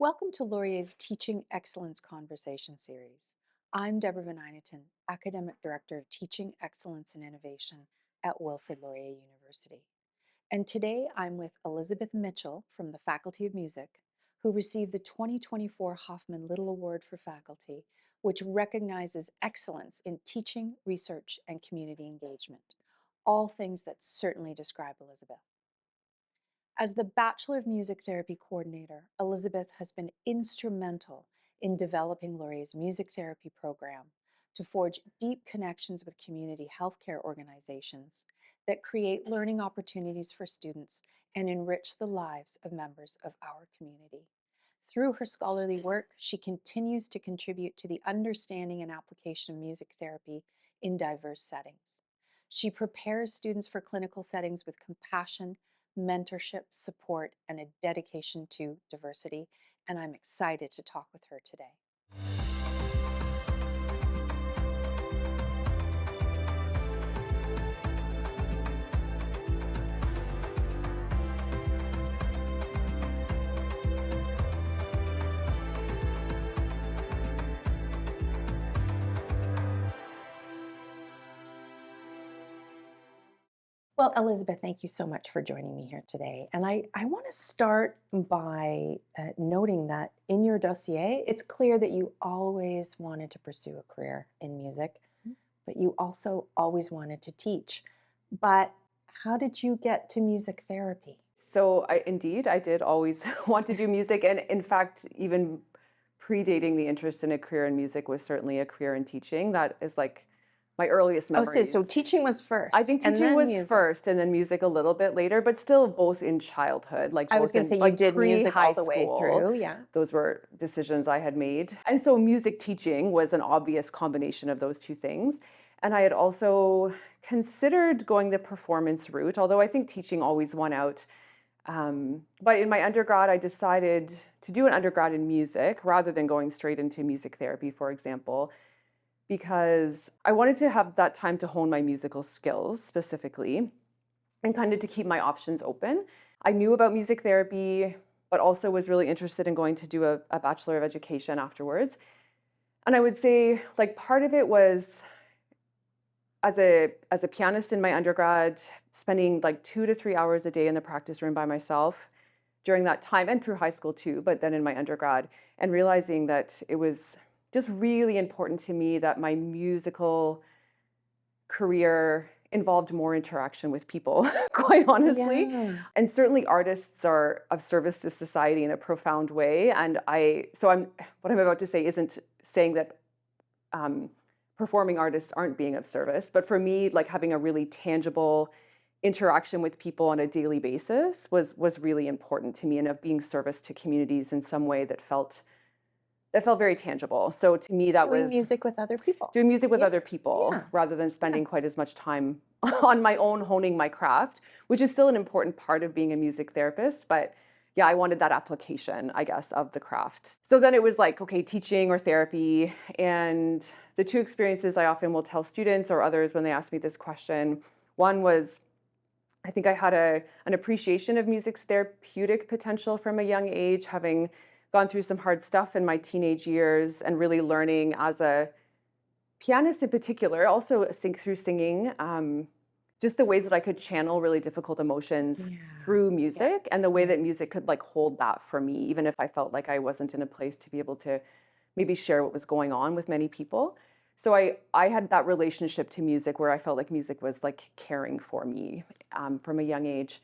Welcome to Laurier's Teaching Excellence Conversation Series. I'm Deborah Van Eyneton, Academic Director of Teaching Excellence and Innovation at Wilfrid Laurier University. And today I'm with Elizabeth Mitchell from the Faculty of Music, who received the 2024 Hoffman-Little Award for Faculty, which recognizes excellence in teaching, research, and community engagement. All things that certainly describe Elizabeth. As the Bachelor of Music Therapy Coordinator, Elizabeth has been instrumental in developing Laurier's music therapy program to forge deep connections with community healthcare organizations that create learning opportunities for students and enrich the lives of members of our community. Through her scholarly work, she continues to contribute to the understanding and application of music therapy in diverse settings. She prepares students for clinical settings with compassion, mentorship, support, and a dedication to diversity, and I'm excited to talk with her today. Well, Elizabeth, thank you so much for joining me here today. And I want to start by noting that in your dossier, it's clear that you always wanted to pursue a career in music, but you also always wanted to teach. But how did you get to music therapy? So I did always want to do music, and in fact, even predating the interest in a career in music was certainly a career in teaching. That is like my earliest Oh, so memories. teaching was I first think and teaching then was music. first, and then music a little bit later, but still both in childhood, like I was both going to in say you like did music pre-high all the way school. through, yeah. Those were decisions I had made, and so music teaching was an obvious combination of those two things. And I had also considered going the performance route, although I think teaching always won out. But in my undergrad, I decided to do an undergrad in music rather than going straight into music therapy, for example, because I wanted to have that time to hone my musical skills specifically and kind of to keep my options open. I knew about music therapy, but also was really interested in going to do a Bachelor of Education afterwards. And I would say, like, part of it was as a pianist in my undergrad, spending like 2 to 3 hours a day in the practice room by myself during that time and through high school too, but then in my undergrad, and realizing that it was just really important to me that my musical career involved more interaction with people, quite honestly. Yeah. And certainly artists are of service to society in a profound way. And what I'm about to say isn't saying that um, performing artists aren't being of service. But for me, like having a really tangible interaction with people on a daily basis was really important to me, and of being service to communities in some way that felt very tangible. So to me, that Doing was music with other people. doing music with Yeah. other people Yeah. rather than Yeah. spending quite as much time on my own honing my craft, which is still an important part of being a music therapist. But yeah, I wanted that application, I guess, of the craft. So then it was like, okay, teaching or therapy. And the two experiences I often will tell students or others when they ask me this question, one was I think I had an appreciation of music's therapeutic potential from a young age, having gone through some hard stuff in my teenage years and really learning as a pianist in particular, also through singing, just the ways that I could channel really difficult emotions Yeah. through Yeah. music, and the way Yeah. that music could like hold that for me, even if I felt like I wasn't in a place to be able to maybe share what was going on with many people. So I had that relationship to music where I felt like music was like caring for me from a young age.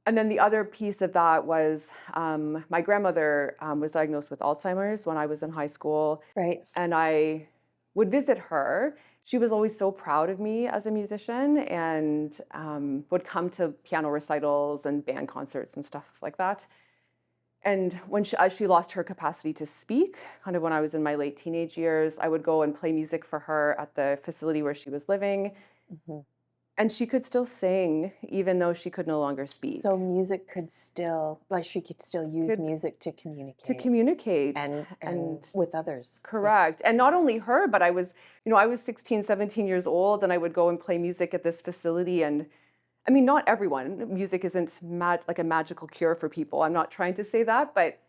And then the other piece of that was my grandmother was diagnosed with Alzheimer's when I was in high school, Right. and I would visit her. She was always so proud of me as a musician, and would come to piano recitals and band concerts and stuff like that. And as she lost her capacity to speak, kind of when I was in my late teenage years, I would go and play music for her at the facility where she was living. Mhm. And she could still sing, even though she could no longer So speak. music could still, like she could still use Could music to to communicate communicate and and with others. Yeah. correct. And not only her, but I was 16, 17 years old, and I would go and play music at this facility. And I mean, not everyone, music isn't like a magical cure for people. I'm not trying to say that, but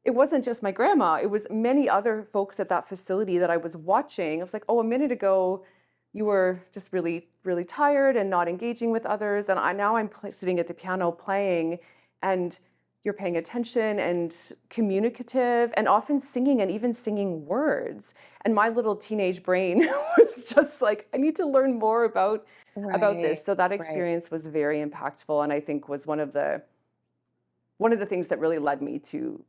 it wasn't just my grandma, it was many other folks at that facility that I was watching. I was like, oh, a minute ago, you were just really, really tired and not engaging with others. And now I'm sitting at the piano playing, and you're paying attention and communicative and often singing and even singing words. And my little teenage brain was just like, I need to learn more about this. Right, So that right. experience was very impactful, and I think was one of the things that really led me to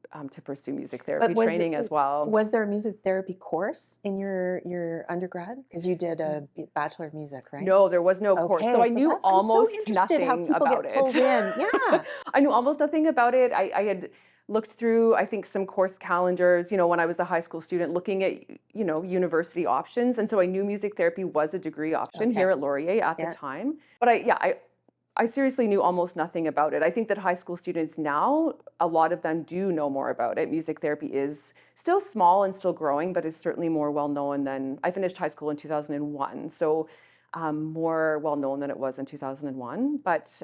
pursue music But therapy training as well. was there a music therapy course in your undergrad? Because you did N- a Bachelor of Music, right? No, there was no course. So Okay, I so knew that's I'm so almost interested how nothing people about get it. pulled in. Yeah. I knew almost nothing about it. I had looked through, I think, some course calendars, when I was a high school student, looking at, university options. And so I knew music therapy was a degree option Okay. here at Laurier at the Yeah. time. But I seriously knew almost nothing about it. I think that high school students now, a lot of them do know more about it. Music therapy is still small and still growing, but is certainly more well known than I finished high school in 2001. So more well known than it was in 2001. But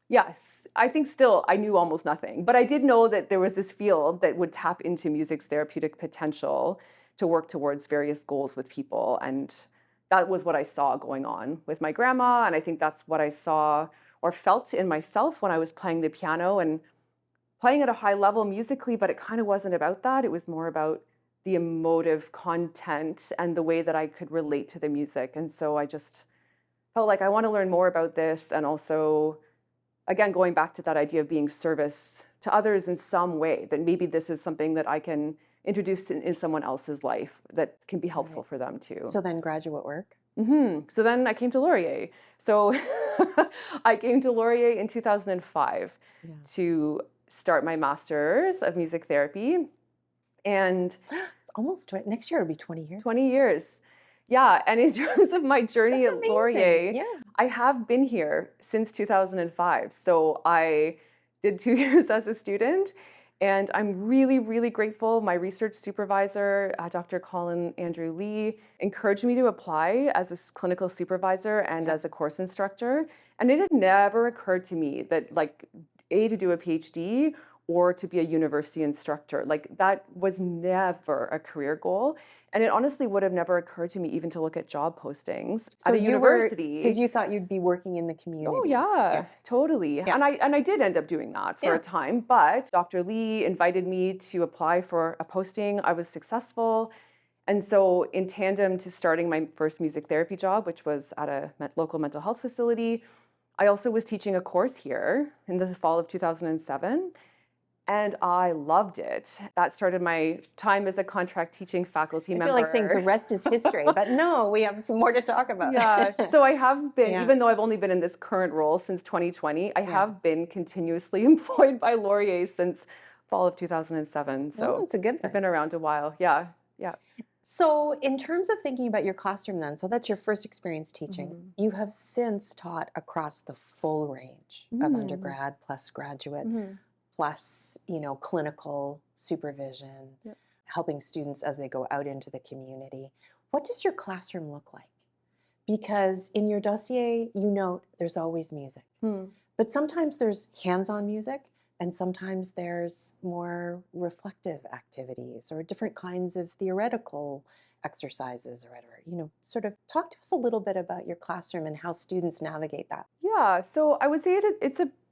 yes, I think still I knew almost nothing. But I did know that there was this field that would tap into music's therapeutic potential to work towards various goals with people. And that was what I saw going on with my grandma. And I think that's what I saw or felt in myself when I was playing the piano and playing at a high level musically, but it kind of wasn't about that. It was more about the emotive content and the way that I could relate to the music. And so I just felt like I want to learn more about this. And also, again, going back to that idea of being service to others in some way, that maybe this is something that I can introduce in someone else's life that can be helpful Right. for them too. So then graduate work? So then I came to Laurier. So I came to Laurier in 2005 Yeah. to start my master's of music therapy, and It's almost next year it'll be 20 years. 20 years. Yeah, and in terms of my journey That's at amazing. Laurier, Yeah. I have been here since 2005. So I did 2 years as a student, and I'm really, really grateful. My research supervisor, Dr. Colin Andrew Lee, encouraged me to apply as a clinical supervisor and Yeah. as a course instructor. And it had never occurred to me that, like, to do a PhD or to be a university instructor. Like, that was never a career goal. And it honestly would have never occurred to me even to look at job postings So at a you were because university. you thought you'd be working in the Oh community. yeah, Yeah. totally. Yeah. And I did end up doing that for a Yeah. time, but Dr. Lee invited me to apply for a posting. I was successful. And so in tandem to starting my first music therapy job, which was at a local mental health facility, I also was teaching a course here in the fall of 2007. And I loved it. That started my time as a contract teaching faculty I feel like saying the member. rest is history, but no, we have some more to talk about. Yeah. So I have been, Yeah. even though I've only been in this current role since 2020, I Yeah. have been continuously employed by Laurier since fall of 2007. No, So it's a good I've thing. been around a while. Yeah. Yeah. So, in terms of thinking about your classroom, then, so that's your first experience teaching. hmm You have since taught across the full range of hmm undergrad plus graduate hmm plus, clinical supervision, Yep. helping students as they go out into the community. What does your classroom look like? Because in your dossier, you note there's always music, Hmm. but sometimes there's hands on music, and sometimes there's more reflective activities or different kinds of theoretical exercises or whatever. Sort of talk to us a little bit about your classroom and how students navigate that. Yeah, so I would say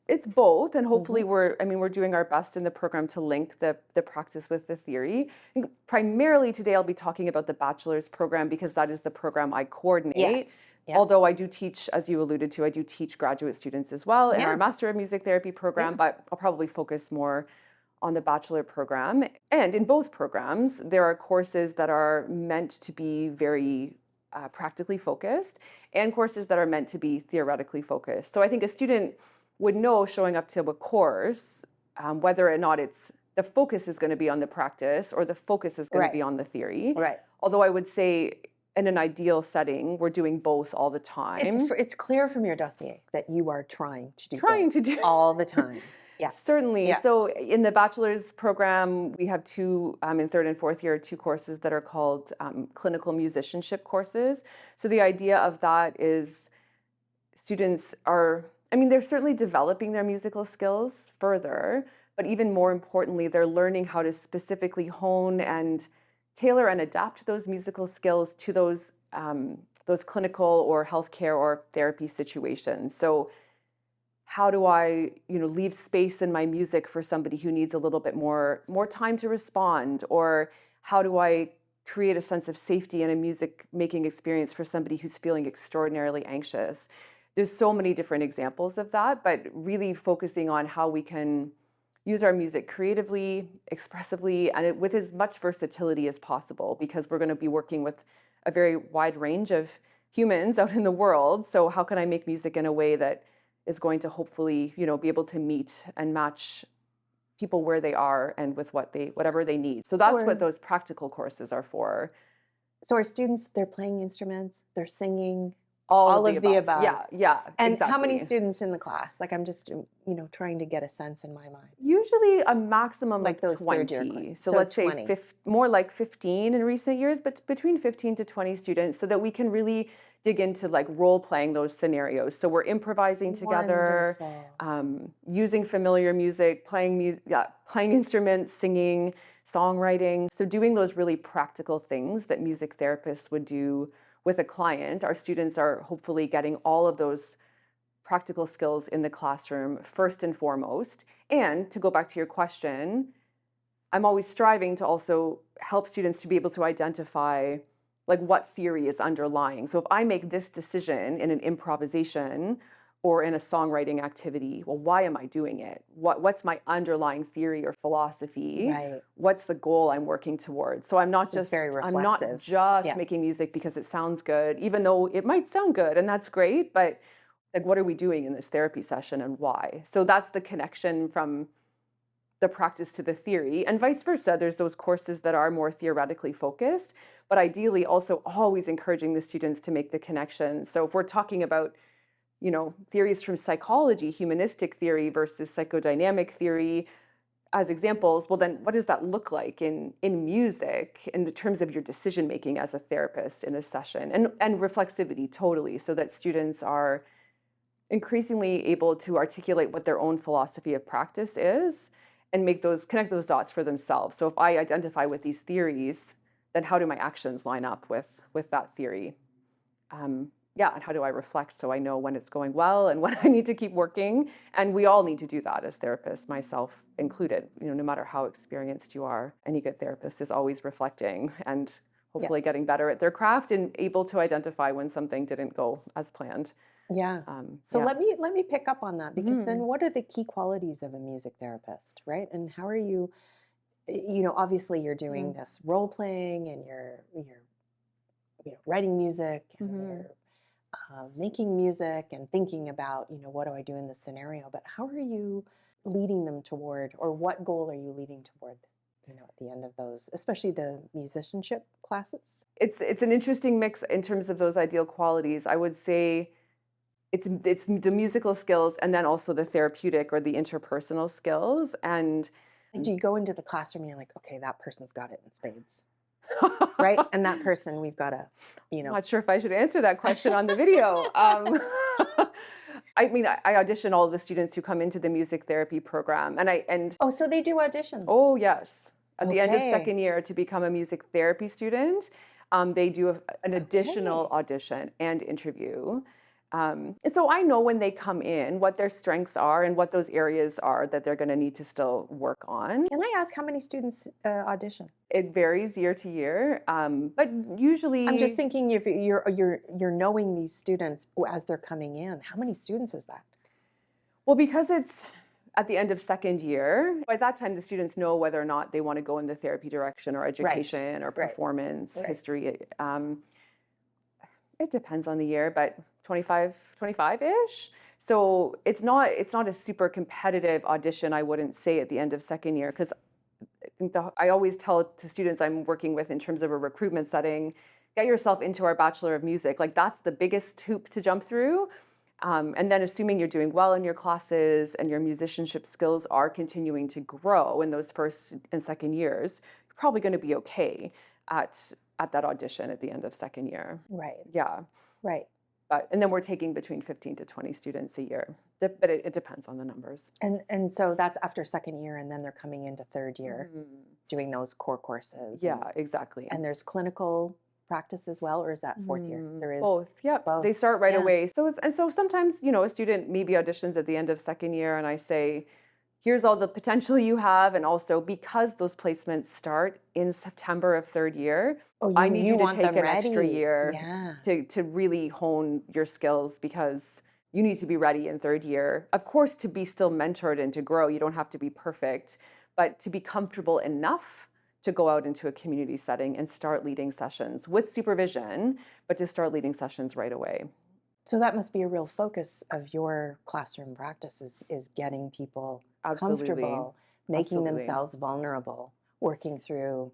it's both, and Hmm. hopefully we're doing our best in the program to link the practice with the theory. I think primarily today I'll be talking about the bachelor's program because that is the program I coordinate. Yes. Yeah. Although I do teach, as you alluded to, I do teach graduate students as well in our Yeah. Master of Music Therapy program, Yeah. but I'll probably focus more on the bachelor program. And in both programs, there are courses that are meant to be very practically focused and courses that are meant to be theoretically focused. So I think a student would know showing up to a course whether or not the focus is going to be on the practice or the focus is going to Right. be on the theory. Right. Although I would say in an ideal setting, we're doing both all the time. It's clear from your dossier that you are trying to do Trying both to do all the time. Yes. Certainly. Yeah. So in the bachelor's program, we have two, in third and fourth year, two courses that are called clinical musicianship courses. So the idea of that is students they're certainly developing their musical skills further, but even more importantly, they're learning how to specifically hone and tailor and adapt those musical skills to those clinical or healthcare or therapy situations. So how do I, leave space in my music for somebody who needs a little bit more time to respond? Or how do I create a sense of safety in a music making experience for somebody who's feeling extraordinarily anxious? There's so many different examples of that, but really focusing on how we can use our music creatively, expressively, and with as much versatility as possible, because we're going to be working with a very wide range of humans out in the world. So how can I make music in a way that is going to hopefully, be able to meet and match people where they are and with whatever they need. So So that's what are those practical courses are for. so are students, they're playing instruments, they're singing, All of all the of the above. above. Yeah, yeah, And how many exactly. students in the class? Like, I'm just, trying to get a sense in my mind. Usually a maximum Like of those third year courses. 20. So So let's say 20. more like 15 in recent years, but between 15 to 20 students, so that we can really dig into like role playing those scenarios. So we're improvising together, Wonderful. using familiar music, playing music, yeah, playing instruments, singing, songwriting. So doing those really practical things that music therapists would do with a client. Our students are hopefully getting all of those practical skills in the classroom first and foremost. And to go back to your question, I'm always striving to also help students to be able to identify like what theory is underlying. So if I make this decision in an improvisation or in a songwriting activity, well, why am I doing it? What's my underlying theory or philosophy? Right. What's the goal I'm working towards? So So it's very I'm not reflexive. just Yeah. making music because it sounds good, even though it might sound good and that's great, but like what are we doing in this therapy session and why? So that's the connection from the practice to the theory, and vice versa. There's those courses that are more theoretically focused, but ideally also always encouraging the students to make the connection. So if we're talking about, theories from psychology, humanistic theory versus psychodynamic theory as examples, well then what does that look like in music in the terms of your decision making as a therapist in a session, and reflexivity totally, so that students are increasingly able to articulate what their own philosophy of practice is and connect those dots for themselves. So if I identify with these theories, then how do my actions line up with that theory? Yeah, and how do I reflect so I know when it's going well and when I need to keep working? And we all need to do that as therapists, myself included. No matter how experienced you are, any good therapist is always reflecting and Yeah. hopefully getting better at their craft and able to identify when something didn't go as planned. Yeah. So Yeah. let me pick up on that, because then Mhm. what are the key qualities of a music therapist, right? And how are you, obviously you're doing Mhm. this role playing, and you're writing music, and Mhm. you're making music and thinking about, what do I do in this scenario? But how are you leading them toward, or what goal are you leading toward, at the end of those, especially the musicianship classes? It's an interesting mix in terms of those ideal qualities. I would say it's the musical skills and then also the therapeutic or the interpersonal skills. And Like, do you go into the classroom and you're like, okay, that person's got it in spades, right? And that person, we've got to, you know. not sure if I should answer that question on the video. I mean, I audition all of the students who come into the music therapy program, and Oh, so they do auditions. oh yes, at the end of Okay. second year to become a music therapy student, they do an additional Okay. audition and interview. And so I know when they come in what their strengths are and what those areas are that they're going to need to still work on. Can I ask how many students audition? It varies year to year, but I'm just usually, thinking, if you're knowing these students as they're coming in, how many students is that? well, because it's at the end of second year, by that time the students know whether or not they want to go in the therapy direction or Right. education or Right. performance, Right. history. It depends on the year, but 25-ish. So it's not a super competitive audition, I wouldn't say, at the end of second year, because I always tell to students I'm working with in terms of a recruitment setting, get yourself into our Bachelor of Music. Like that's the biggest hoop to jump through. And then assuming you're doing well in your classes and your musicianship skills are continuing to grow in those first and second years, you're probably going to be okay at that audition at the end of second year. Right. Yeah. Right. And then we're taking between 15 to 20 students a year. But it depends on the numbers. And so that's after second year, and then they're coming into third year Mm. doing those core courses. Yeah, exactly. And there's clinical practice as well, or is that fourth year? There is Both. Yep. both. They start right Yeah. away. So sometimes, a student maybe auditions at the end of second year and I say, here's all the potential you have. And also because those placements start in September of third year, Oh, I need you you to want take them an extra ready. year Yeah. to really hone your skills because you need to be ready in third year. Of course, to be still mentored and to grow, you don't have to be perfect, but to be comfortable enough to go out into a community setting and start leading sessions with supervision, but to start leading sessions right away. So that must be a real focus of your classroom practice is getting people Absolutely. comfortable, making Absolutely. themselves vulnerable, working through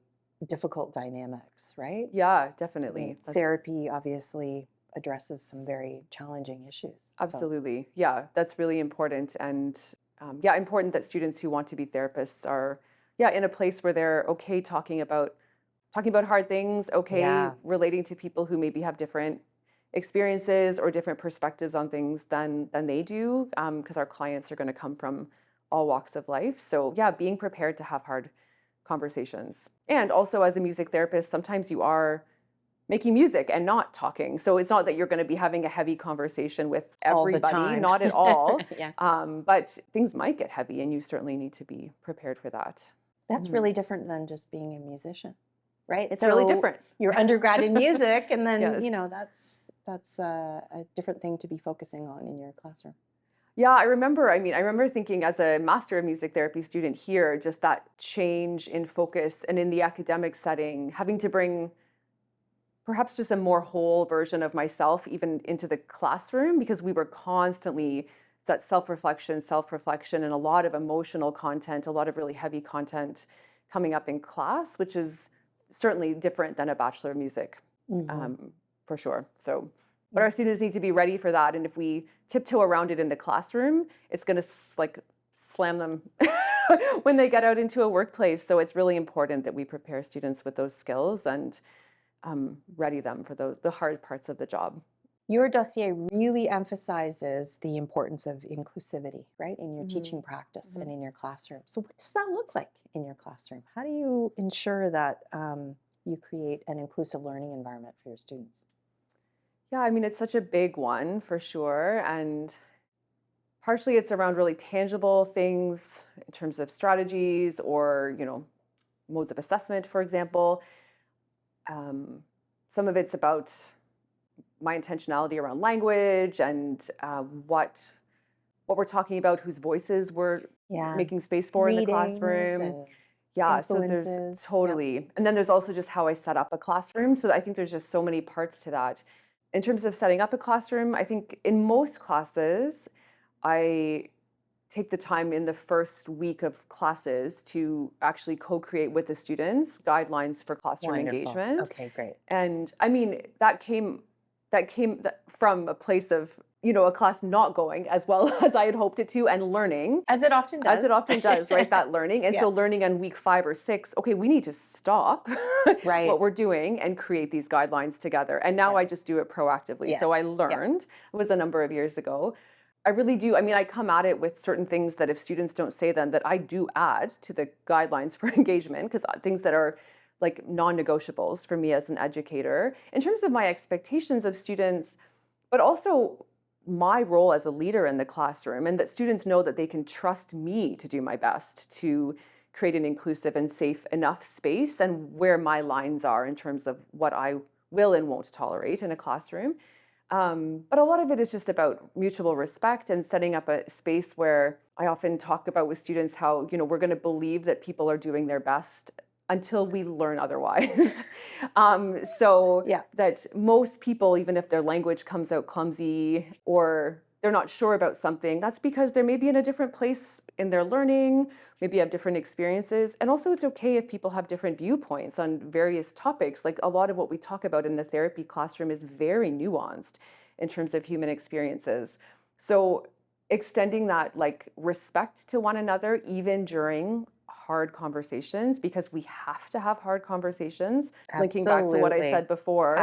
difficult dynamics, right? Yeah, I mean, definitely. That's therapy obviously addresses some very challenging issues. So, absolutely. Yeah, that's really important. And yeah, important that students who want to be therapists are, yeah, in a place where they're okay talking about hard things, okay yeah. relating to people who maybe have different experiences or different perspectives on things than they do, because our clients are going to come from all walks of life. So yeah, being prepared to have hard conversations. And also as a music therapist, sometimes you are making music and not talking. So it's not that you're going to be having a heavy conversation with All the everybody, time. not at all. Yeah. But things might get heavy, and you certainly need to be prepared for that. That's Mhm. really different than just being a musician, right? It's really So different. you're undergrad in music, and then, Yes. that's a different thing to be focusing on in your classroom. Yeah, I remember thinking as a Master of Music Therapy student here, just that change in focus and in the academic setting, having to bring perhaps just a more whole version of myself even into the classroom because we were constantly it's that self-reflection, and a lot of emotional content, a lot of really heavy content coming up in class, which is certainly different than a Bachelor of Music, Hmm. um, for sure. So, but our students need to be ready for that, and if we tiptoe around it in the classroom, it's going to like slam them when they get out into a workplace. So it's really important that we prepare students with those skills and ready them for the hard parts of the job. Your dossier really emphasizes the importance of inclusivity, right, in your Hmm. teaching practice Hmm. and in your classroom. So, what does that look like in your classroom? How do you ensure that you create an inclusive learning environment for your students? Yeah, it's such a big one for sure. And partially it's around really tangible things in terms of strategies or, modes of assessment, for example. Um, some of it's about my intentionality around language and what we're talking about, whose voices we're Yeah, making space for in the readings classroom. and Yeah, so there's influences. Yep. totally. And then there's also just how I set up a classroom. So I think there's just so many parts to that. In terms of setting up a classroom, I think in most classes, I take the time in the first week of classes to actually co-create with the students guidelines for classroom Wonderful. engagement. Okay, great. And that came from a place of, a class not going as well as I had hoped it to and learning As it often as it does. often does, right? That learning. And Yeah, so learning on week 5 or 6, okay, we need to stop right. what we're doing and create these guidelines together. And now Yeah. I just do it proactively. So I Yes. Yeah. learned, it was a number of years ago. I really do. I come at it with certain things that if students don't say them, that I do add to the guidelines for engagement, because things that are like non-negotiables for me as an educator in terms of my expectations of students, but also my role as a leader in the classroom, and that students know that they can trust me to do my best to create an inclusive and safe enough space and where my lines are in terms of what I will and won't tolerate in a classroom. But a lot of it is just about mutual respect and setting up a space where I often talk about with students how, we're going to believe that people are doing their best until we learn otherwise. So Yeah. that most people, even if their language comes out clumsy or they're not sure about something, that's because they're maybe in a different place in their learning, maybe have different experiences. And also, it's okay if people have different viewpoints on various topics. Like a lot of what we talk about in the therapy classroom is very nuanced in terms of human experiences. So, extending that like respect to one another, even during hard conversations because we have to have hard conversations, linking back to what I Absolutely. said before,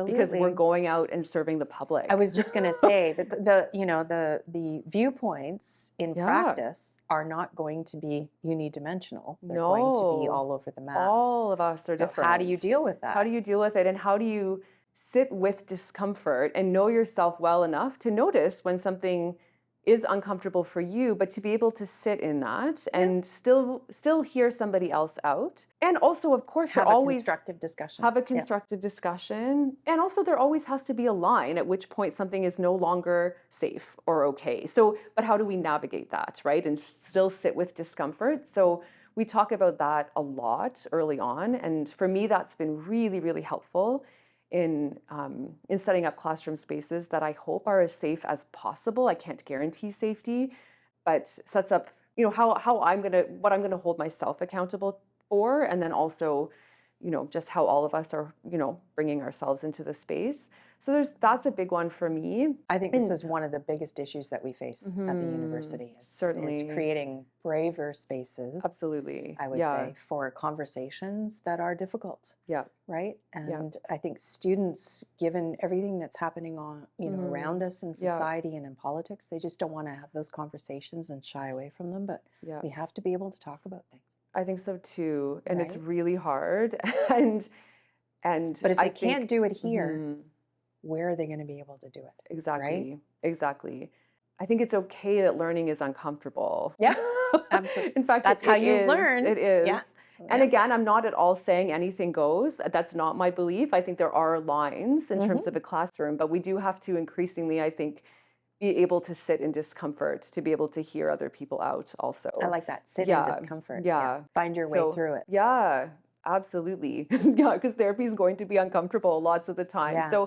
because we're Absolutely. going out and serving the I public. was just going to say the you know the viewpoints in Yeah. practice are not going to be unidimensional. They're going to be No. all over the map. All of us are So how do you different. deal with How that? do you deal with it? And how do you sit with discomfort and know yourself well enough to notice when something is uncomfortable for you, but to be able to sit in that Yeah. and still hear somebody else out. And also, of course, there Have a always constructive discussion. have a Yeah. constructive discussion. And also, there always has to be a line at which point something is no longer safe or okay. So, but how do we navigate that, right? And still sit with discomfort. So, we talk about that a lot early on. And for me, that's been really, really helpful in setting up classroom spaces that I hope are as safe as possible. I can't guarantee safety, but sets up, how what I'm gonna hold myself accountable for, and then also just how all of us are, bringing ourselves into the space. So that's a big one for me. I think this And is one of the biggest issues that we face at the university is certainly, creating braver spaces, absolutely. I would Yeah, say, for conversations that are difficult, yeah, right? yeah. And I think students, given everything that's happening hmm around us in Yeah, society and in politics, they just don't want to have those conversations and shy away from them. But yeah. we have to be able to talk about things, I think so too. And it's right? really hard. and and But if I they can't think do it here, mhm, where are they going to be able to do it, right? exactly, exactly. I think it's okay that learning is uncomfortable. Yep, absolutely. In fact, That's how it you is. learn. It Yeah, is. And yeah. again, I'm not at all saying anything goes. That's not my belief. I think there are lines in terms Hmm. of a classroom, but we do have to increasingly, I think, be able to sit in discomfort to be able to hear other people out I also. like that. Sit in Yeah, discomfort. Yeah. yeah. Find your way So, through it. yeah, absolutely. Yeah, because therapy is going to be uncomfortable lots of the time. Yeah. So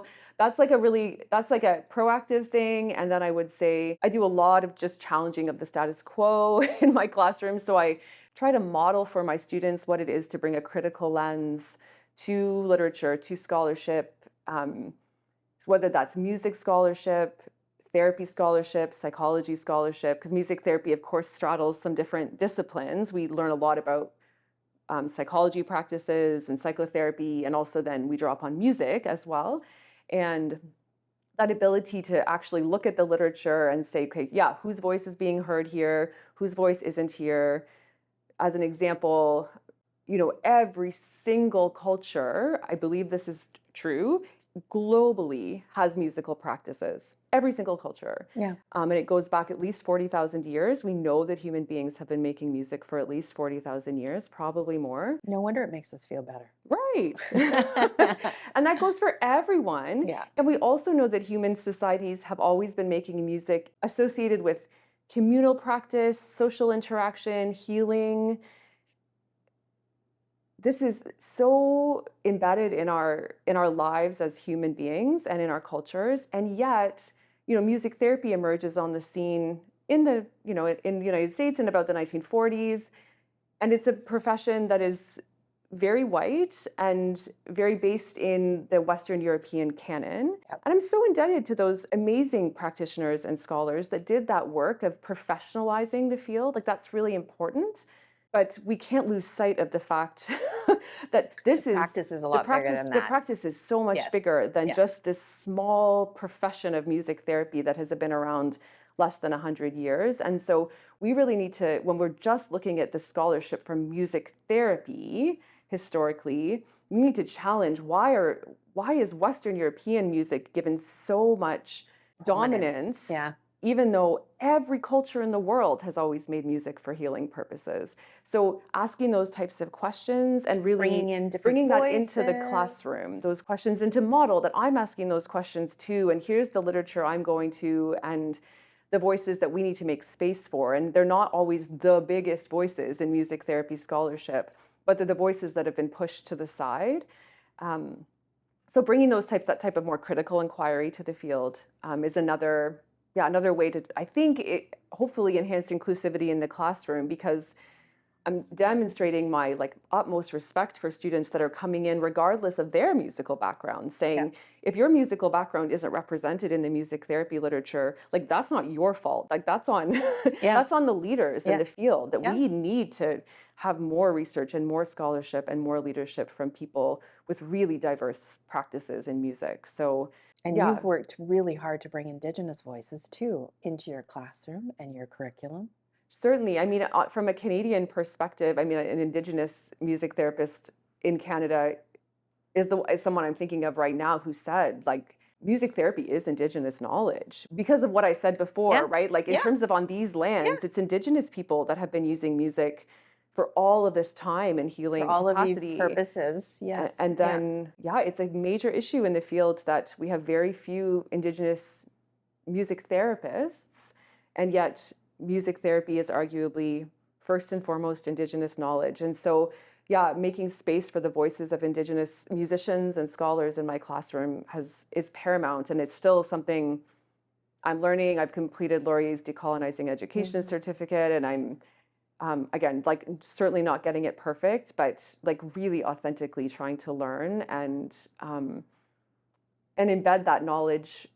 that's like a proactive thing. And then I would say I do a lot of just challenging of the status quo in my classroom. So I try to model for my students what it is to bring a critical lens to literature, to scholarship, whether that's music scholarship, therapy scholarship, psychology scholarship, because music therapy, of course, straddles some different disciplines. We learn a lot about psychology practices and psychotherapy, and also then we draw upon music as well. And that ability to actually look at the literature and say, okay, yeah, whose voice is being heard here, whose voice isn't here. As an example, every single culture, I believe this is true, globally has musical practices. Every single culture. Yeah. And it goes back at least 40,000 years. We know that human beings have been making music for at least 40,000 years, probably more. No wonder it makes us feel better. Right. And that goes for everyone. Yeah. And we also know that human societies have always been making music associated with communal practice, social interaction, healing. This is so embedded in our lives as human beings and in our cultures, and yet music therapy emerges on the scene in the United States in about the 1940s, and it's a profession that is very white and very based in the Western European canon. Yep. And I'm so indebted to those amazing practitioners and scholars that did that work of professionalizing the field. Like, that's really important. But we can't lose sight of the fact that The practice is a lot bigger than the that. practice is so much Yes. bigger than Yeah. just this small profession of music therapy that has been around less than 100 years. And so we really need to, when we're just looking at the scholarship for music therapy historically, we need to challenge why is Western European music given so much dominance, Yeah. even though every culture in the world has always made music for healing purposes. So asking those types of questions and Bringing really in different bringing that into the voices. classroom, those questions into model that I'm asking those questions too, and here's the literature I'm going to, and the voices that we need to make space for. And they're not always the biggest voices in music therapy scholarship, but they're the voices that have been pushed to the side. Um, so bringing that type of more critical inquiry to the field is another way to, I think, hopefully enhance inclusivity in the classroom, because I'm demonstrating my utmost respect for students that are coming in regardless of their musical background, Yeah. saying if your musical background isn't represented in the music therapy literature, that's not your fault. That's on Yeah. that's on the leaders in Yeah. the field, that Yeah. we need to have more research and more scholarship and more leadership from people with really diverse practices in music. So, And yeah, you've worked really hard to bring Indigenous voices too into your classroom and your curriculum. certainly. I mean, from a Canadian perspective, I mean, an Indigenous music therapist in Canada is someone I'm thinking of right now who said, like, music therapy is Indigenous knowledge because of what I said before, Yeah, right? Like, in yeah, terms of on these yeah. lands, it's Indigenous people that have been using music for all of this time in For healing all of these capacity. purposes. Yes. And Yeah. then, yeah, it's a major issue in the field that we have very few Indigenous music therapists, and yet music therapy is arguably first and foremost Indigenous knowledge. And so, yeah, making space for the voices of Indigenous musicians and scholars in my classroom is paramount, and it's still something I'm learning. I've completed Laurier's Decolonizing Education Mhm. certificate, and I'm again, like, certainly not getting it perfect, but like really authentically trying to learn and embed that knowledge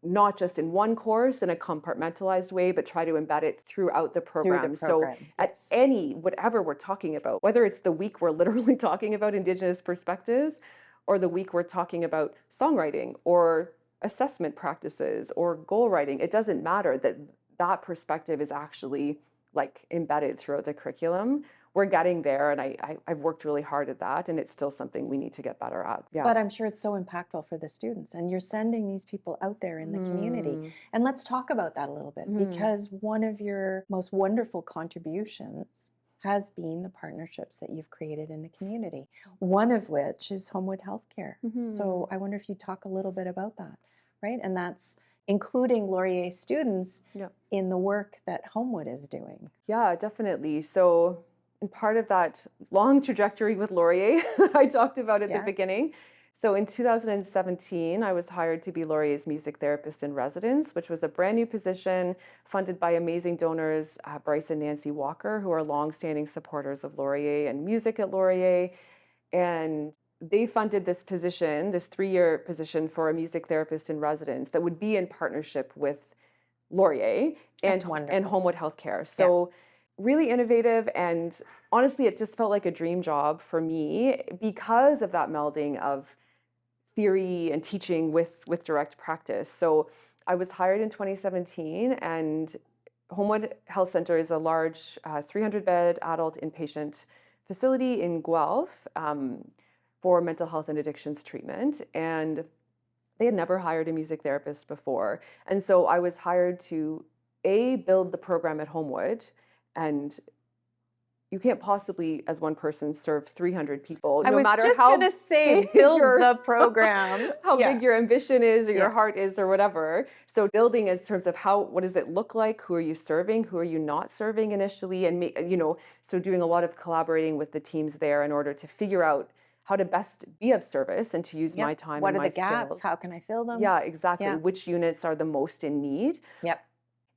not just in one course in a compartmentalized way, but try to embed it throughout the Through the program. So program. at Yes. any, whatever we're talking about, whether it's the week we're literally talking about Indigenous perspectives, or the week we're talking about songwriting or assessment practices or goal writing, it doesn't matter that that perspective is actually like embedded throughout the curriculum. We're getting there, and I've worked really hard at that, and it's still something we need to get better at. Yeah. But I'm sure it's so impactful for the students, and you're sending these people out there in the community. Hmm. And let's talk about that a little bit Hmm. because one of your most wonderful contributions has been the partnerships that you've created in the community, one of which is Homewood Healthcare. Hmm. So I wonder if you talk a little bit about that, right? And that's including Laurier students Yeah. in the work that Homewood is doing. Yeah, definitely. So, and part of that long trajectory with Laurier that I talked about at the Yeah, beginning. So, in 2017, I was hired to be Laurier's music therapist in residence, which was a brand new position funded by amazing donors, Bryce and Nancy Walker, who are longstanding supporters of Laurier and music at Laurier. And they funded this position, this 3-year position for a music therapist in residence that would be in partnership with Laurier that's and wonderful. Homewood Healthcare. Yeah. So really innovative, and honestly, it just felt like a dream job for me because of that melding of theory and teaching with direct practice. So I was hired in 2017, and Homewood Health Center is a large 300-bed adult inpatient facility in Guelph for mental health and addictions treatment. And they had never hired a music therapist before. And so I was hired to build the program at Homewood. And you can't possibly, as one person, serve 300 people, I no was matter just going to how say, big build your the program. how Yeah. big your ambition is or your Yeah. heart is or whatever. So building in terms of what does it look like? Who are you serving? Who are you not serving initially? And so doing a lot of collaborating with the teams there in order to figure out how to best be of service and to use my Yep. time What and are my the gaps? skills. How can I fill them? Yeah, exactly. Yeah. Which units are the most in need? Yep.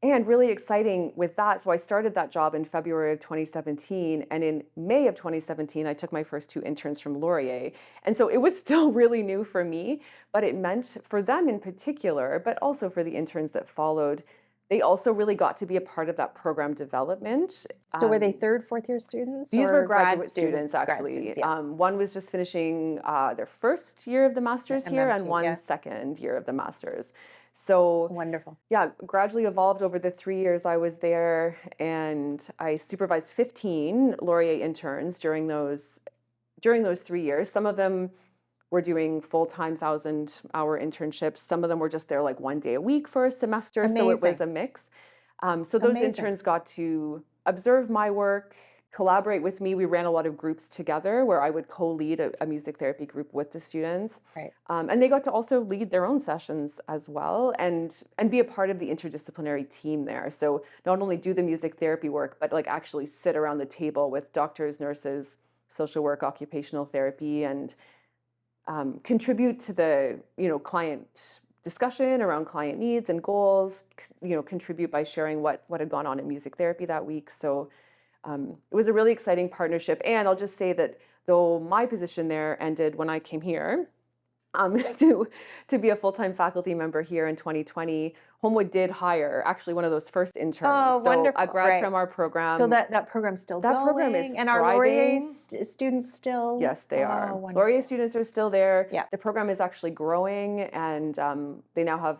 And really exciting with that. So I started that job in February of 2017. And in May of 2017, I took my first 2 interns from Laurier. And so it was still really new for me, but it meant for them in particular, but also for the interns that followed, they also really got to be a part of that program development. So were they third, fourth year students These were or grad graduate students, students? Grad actually. students, yeah. One was just finishing their first year of the The master's here, and MMT, one yeah. second year of the master's. So, Wonderful. yeah, gradually evolved over the 3 years I was there, and I supervised 15 Laurier interns during those 3 years. Some of them were doing full-time 1,000-hour internships. Some of them were just there like one day a week for a semester, so it was Amazing. a mix. So those Amazing. interns got to observe my work, collaborate with me. We ran a lot of groups together where I would co-lead a music therapy group with the students. Right. And they got to also lead their own sessions as well and be a part of the interdisciplinary team there. So not only do the music therapy work, but like actually sit around the table with doctors, nurses, social work, occupational therapy, and contribute to the client discussion around client needs and goals. Contribute by sharing what had gone on in music therapy that week. So it was a really exciting partnership. And I'll just say that though my position there ended when I came here, to be a full-time faculty member here in 2020. Homewood did hire actually one of those first interns. Oh, So a wonderful. grad Great. from our So program, that program's still that program is going, and our Laurier thriving. students still. Yes, they Oh, are. Laurier wonderful. students are still there. Yeah, The program is actually growing, and they now have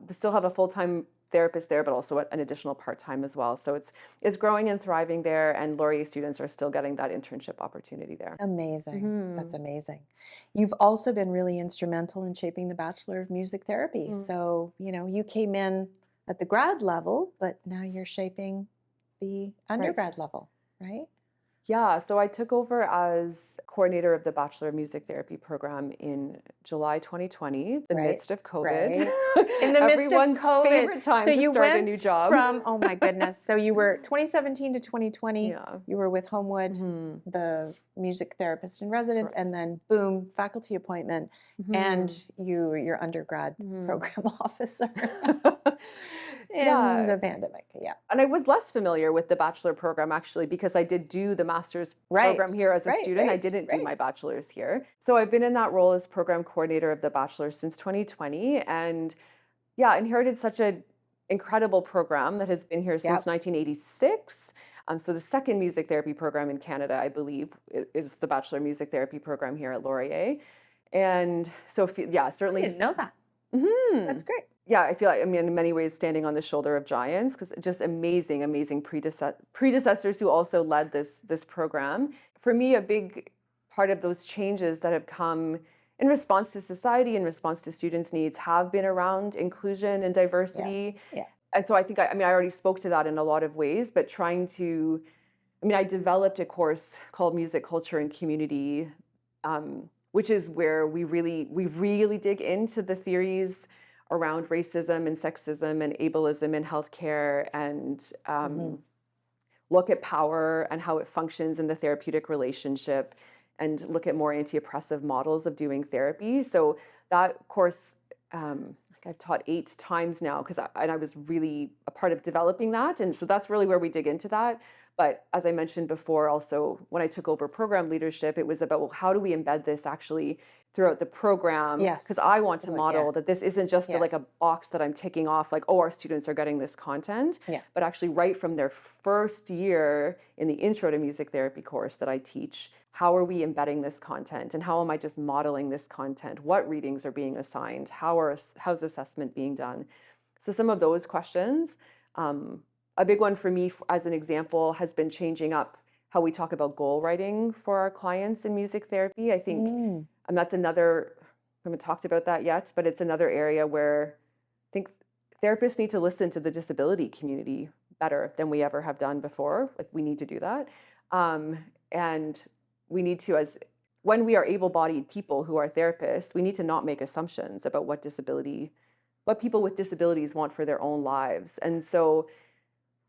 they still have a full-time therapist there, but also an additional part-time as well. So it's growing and thriving there, and Laurier students are still getting that internship opportunity there. amazing. Hmm. That's amazing. You've also been really instrumental in shaping the Bachelor of Music Therapy. Mm. So, you came in at the grad level, but now you're shaping the Right. undergrad level, right? Yeah, so I took over as coordinator of the Bachelor of Music Therapy program in July 2020, the Right, midst of COVID. right. In the midst of Everyone's COVID. favorite So time to you start a went new job. from, oh my goodness. So you were 2017 to 2020, Yeah. you were with Homewood, Hmm. the music therapist in residence, Correct. and then boom, faculty appointment, Hmm. and you're your undergrad Hmm. program officer in Yeah. the pandemic. Yeah. And I was less familiar with the bachelor program actually because I did do the master's Right. program here as a Right. student. I Right. didn't do Right. my bachelor's here. So I've been in that role as program coordinator of the bachelor since 2020. And yeah, inherited such an incredible program that has been here since Yep. 1986. So the second music therapy program in Canada, I believe, is the Bachelor Music Therapy program here at Laurier. And so, yeah, I certainly. didn't know that. Mhm. That's great. Yeah, I feel like, I mean, in many ways, standing on the shoulder of giants, because just amazing, amazing predecessors who also led this program. For me, a big part of those changes that have come in response to society, in response to students' needs, have been around inclusion and Yes. diversity. Yeah. And so I think, I mean, I already spoke to that in a lot of ways, but trying to, I mean, I developed a course called Music, Culture, and Community, which is where we really dig into the theories around racism and sexism and ableism in healthcare, and Hmm. look at power and how it functions in the therapeutic relationship, and look at more anti-oppressive models of doing therapy. So that course, like I've taught 8 times now because I was really a part of developing that, and so that's really where we dig into that. But as I mentioned before, also when I took over program leadership, it was about, well, how do we embed this actually throughout the program? Because Yes. I want to Well, yeah. model that this isn't just like Yes. a box that I'm ticking off, like, oh, our students are getting this content, Yeah. but actually right from their first year in the intro to music therapy course that I teach, how are we embedding this content, and how am I just modeling this content? What readings are being assigned? How's assessment being done? So some of those questions. A big one for me, as an example, has been changing up how we talk about goal writing for our clients in music therapy. I think, Mm. and that's another, I haven't talked about that yet, but it's another area where I think therapists need to listen to the disability community better than we ever have done before. Like, we need to do that. And we need to, as when we are able-bodied people who are therapists, we need to not make assumptions about what people with disabilities want for their own lives. And so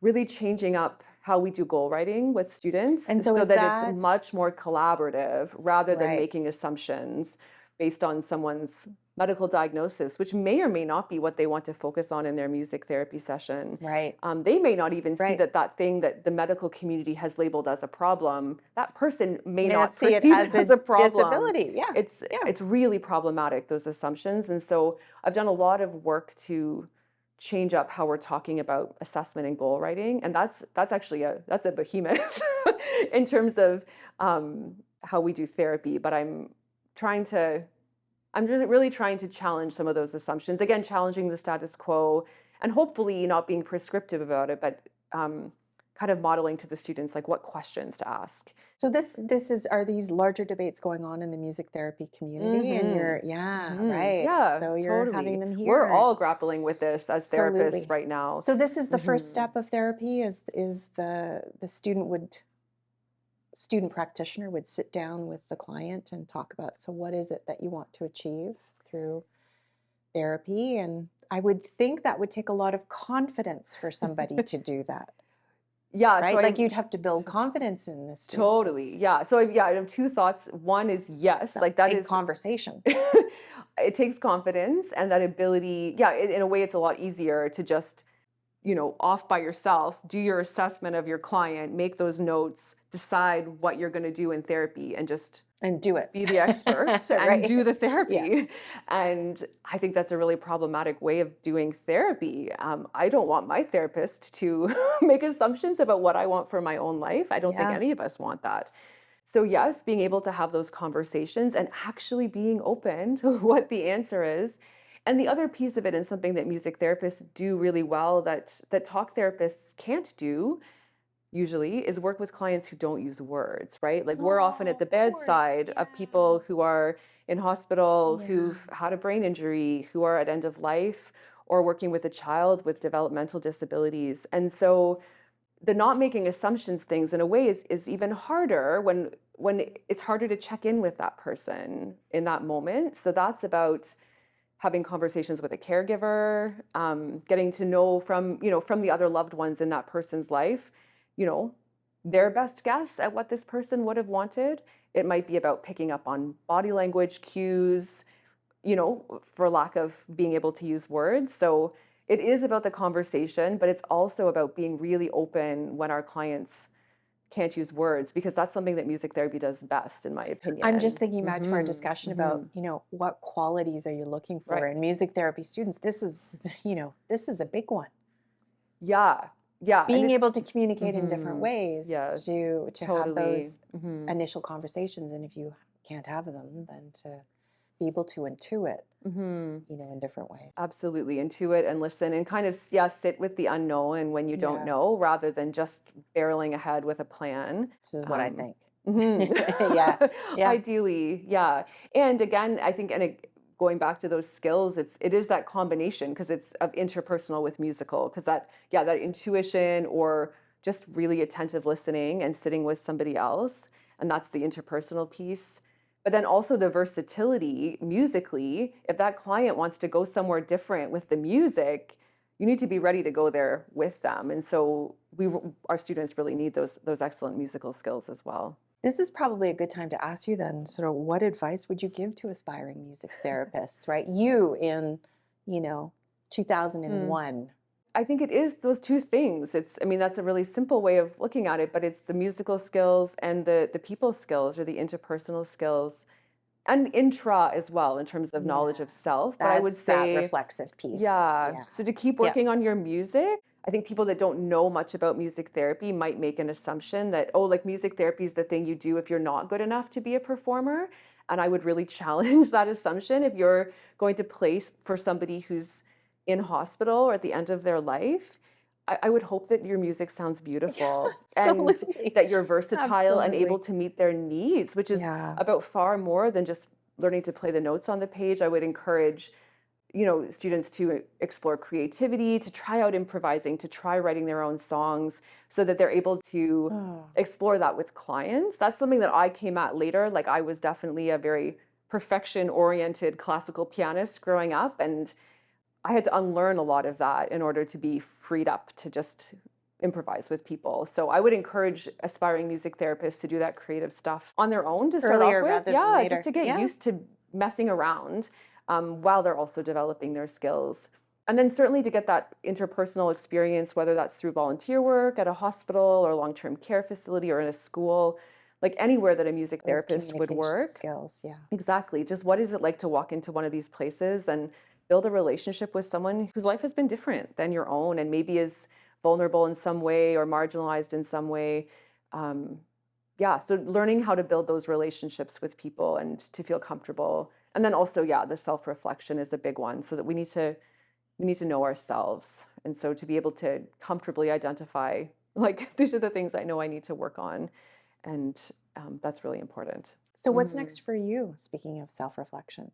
really changing up how we do goal writing with students And so so is that it's that much more collaborative rather than right? making assumptions based on someone's medical diagnosis, which may or may not be what they want to focus on in their music therapy session. Right. They may not even see Right. that thing that the medical community has labeled as a problem, that person may May not not see it perceive it as as a a problem. disability. Yeah. It's Yeah. it's really problematic, those assumptions. And so I've done a lot of work to change up how we're talking about assessment and goal writing, and that's actually a behemoth in terms of how we do therapy. But trying to I'm just really trying to challenge some of those assumptions, again, challenging the status quo, and hopefully not being prescriptive about it, but kind of modeling to the students like what questions to ask. So this is are these larger debates going on in the music therapy community? And Mm-hmm. you're yeah, Mm-hmm. right. Yeah, So you're having totally. them We're here. all grappling with this as therapists Absolutely. right now. So this is the first Mm-hmm. step of therapy is the student practitioner would sit down with the client and talk about, so what is it that you want to achieve through therapy? And I would think that would take a lot of confidence for somebody to do that, Yeah, so right? Like I you'd have to build confidence in the student. totally, yeah. So I have two thoughts. One is yes, It's a like that big is conversation. it takes confidence and that ability. Yeah, in a way, it's a lot easier to just, off by yourself, do your assessment of your client, make those notes, decide what you're going to do in therapy, and just And do it. be the expert and Right. do the Yeah. therapy. And I think that's a really problematic way of doing therapy. I don't want my therapist to make assumptions about what I want for my own life. I don't think Yeah. any of us want that. So, yes, being able to have those conversations and actually being open to what the answer is. And the other piece of it, and something that music therapists do really well that talk therapists can't do usually, is work with clients who don't use words, right? Like we're often Oh, at the of course. bedside of people Yes. who are in hospital, Yeah. who've had a brain injury, who are at end of life, or working with a child with developmental disabilities. And so the not making assumptions things in a way is even harder when it's harder to check in with that person in that moment. So that's about having conversations with a caregiver, getting to know from, from the other loved ones in that person's life, you know, their best guess at what this person would have wanted. It might be about picking up on body language cues, for lack of being able to use words. So it is about the conversation, but it's also about being really open when our clients can't use words, because that's something that music therapy does best, in my I'm just opinion. thinking back to our Hmm. discussion about, Hmm. what qualities are you looking for Right. in music therapy students? This is, this is a big one. Yeah. Yeah. And Being it's, able to communicate in different mhm. ways Yes, to have totally. those Mhm. initial conversations, and if you can't have them, then to be able to intuit, Mhm. in different ways. Absolutely. Intuit and listen and kind of, yeah, sit with the unknown when you don't Yeah, know, rather than just barreling ahead with a plan. this is what I Um, think. mhm. Yeah, yeah. Ideally, yeah. And again, I think, going back to those skills, it is that combination, because it's of interpersonal with musical, because that, yeah, that intuition, or just really attentive listening and sitting with somebody else, and that's the interpersonal piece. But then also the versatility musically, if that client wants to go somewhere different with the music, you need to be ready to go there with them. And so our students really need those excellent musical skills as well. This is probably a good time to ask you then, sort of what advice would you give to aspiring music therapists, right? You in, you know, Mm. 2001. I think it is those two things. I mean, that's a really simple way of looking at it, but it's the musical skills and the people skills, or the interpersonal skills, and intra as well, in terms of knowledge Yeah, of self. But I would that's that say, reflexive piece. yeah. Yeah. So to keep Yep. working on your music, I think people that don't know much about music therapy might make an assumption that, oh, like music therapy is the thing you do if you're not good enough to be a performer. And I would really challenge that assumption. If you're going to play for somebody who's in hospital or at the end of their life, I would hope that your music sounds beautiful, and Absolutely. that you're versatile and able Absolutely. to meet their needs, which is Yeah. about far more than just learning to play the notes on the page. I would encourage, students to explore creativity, to try out improvising, to try writing their own songs, so that they're able to Oh, explore that with clients. That's something that I came at later. Like, I was definitely a very perfection oriented classical pianist growing up, and I had to unlearn a lot of that in order to be freed up to just improvise with people. So I would encourage aspiring music therapists to do that creative stuff on their own to start off earlier with. rather than Yeah, just later. to get Yeah. used to messing around, while they're also developing their skills. And then certainly to get that interpersonal experience, whether that's through volunteer work at a hospital or long-term care facility or in a school, like anywhere that a music Those therapist would communication work. skills. Yeah. Exactly. Just what is it like to walk into one of these places and build a relationship with someone whose life has been different than your own, and maybe is vulnerable in some way or marginalized in some way. Um, yeah, so learning how to build those relationships with people and to feel comfortable. And then also, yeah, the self-reflection is a big one, so that we need to know ourselves. And so to be able to comfortably identify, like, these are the things I know I need to work on. And that's really important. So, what's Hmm. next for you? Speaking of self-reflection,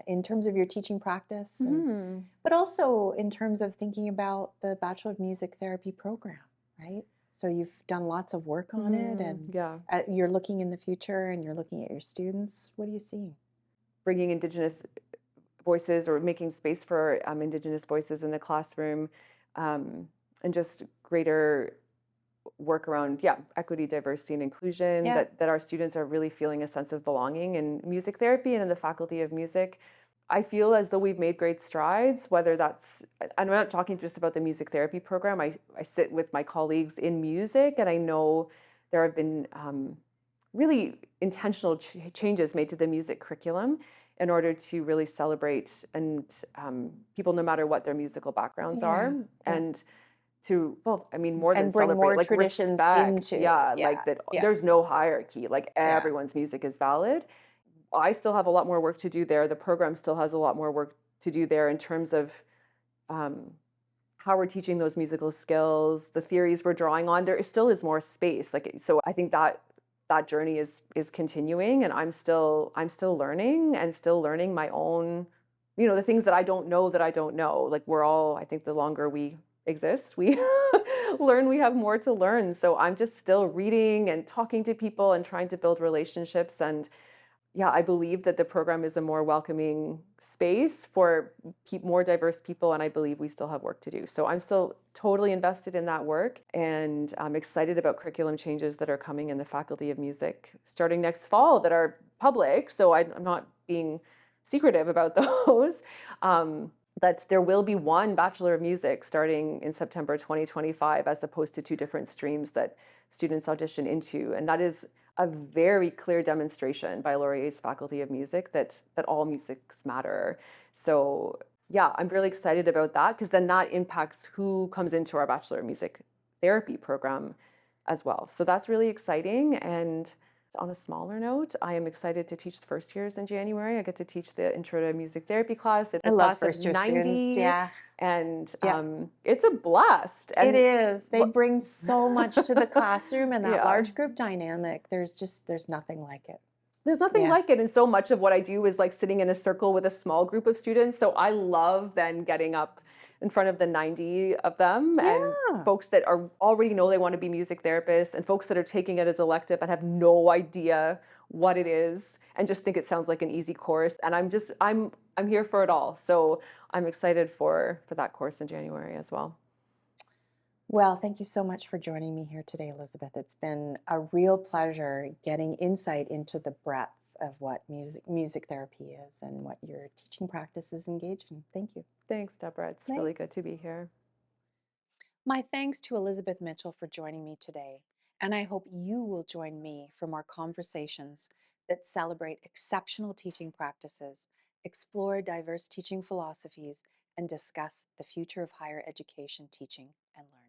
in terms of your teaching practice, and Hmm. but also in terms of thinking about the Bachelor of Music Therapy program, right? So you've done lots of work on it, Hmm. and Yeah. you're looking in the future, and you're looking at your students. What are you seeing? Bringing Indigenous voices, or making space for Indigenous voices in the classroom, um, and just greater work around, yeah, equity, diversity, and inclusion, Yeah. that our students are really feeling a sense of belonging in music therapy and in the faculty of music. I feel as though we've made great strides, whether that's, and I'm not talking just about the music therapy program. I sit with my colleagues in music, and I know there have been really intentional changes made to the music curriculum in order to really celebrate and people no matter what their musical backgrounds Yeah, are, yeah. and to, well, I mean, more than And bring celebrate, more like traditions respect. into Yeah, yeah, like that yeah, there's no hierarchy, like yeah. everyone's music is valid. I still have a lot more work to do there. The program still has a lot more work to do there in terms of um, how we're teaching those musical skills, the theories we're drawing on. There still is more space. Like so, I think that that journey is continuing, and I'm still learning and still learning my own, the things that I don't know. Like we're all, I think, the longer we exist, we learn. We have more to learn. So I'm just still reading and talking to people and trying to build relationships. And yeah, I believe that the program is a more welcoming space for more diverse people, and I believe we still have work to do. So I'm still totally invested in that work, and I'm excited about curriculum changes that are coming in the Faculty of Music starting next fall that are public. So I'm not being secretive about those. Um, that there will be one Bachelor of Music starting in September 2025, as opposed to two different streams that students audition into, and that is a very clear demonstration by Laurier's Faculty of Music that all musics matter. So yeah, I'm really excited about that because then that impacts who comes into our Bachelor of Music Therapy program as well. So that's really exciting. And on a smaller note, I am excited to teach the first years in January. I get to teach the Intro to Music Therapy class. It's I a love class of first year students. 90, Yeah. and Yeah. it's a blast. It And is. They what, bring so much to the classroom and that yeah. large group dynamic. There's nothing like it. There's nothing Yeah. like it, and so much of what I do is like sitting in a circle with a small group of students. So I love then getting up in front of the 90 of them, and Yeah. folks that are already know they want to be music therapists, and folks that are taking it as elective and have no idea what it is and just think it sounds like an easy course. And I'm here for it all. So I'm excited for that course in January as well. Well, thank you so much for joining me here today, Elizabeth. It's been a real pleasure getting insight into the breadth of what music therapy is and what your teaching practices engage in. Thank you. Thanks, Deborah. It's really good Thanks. to be here. My thanks to Elizabeth Mitchell for joining me today, and I hope you will join me for more conversations that celebrate exceptional teaching practices, explore diverse teaching philosophies, and discuss the future of higher education teaching and learning.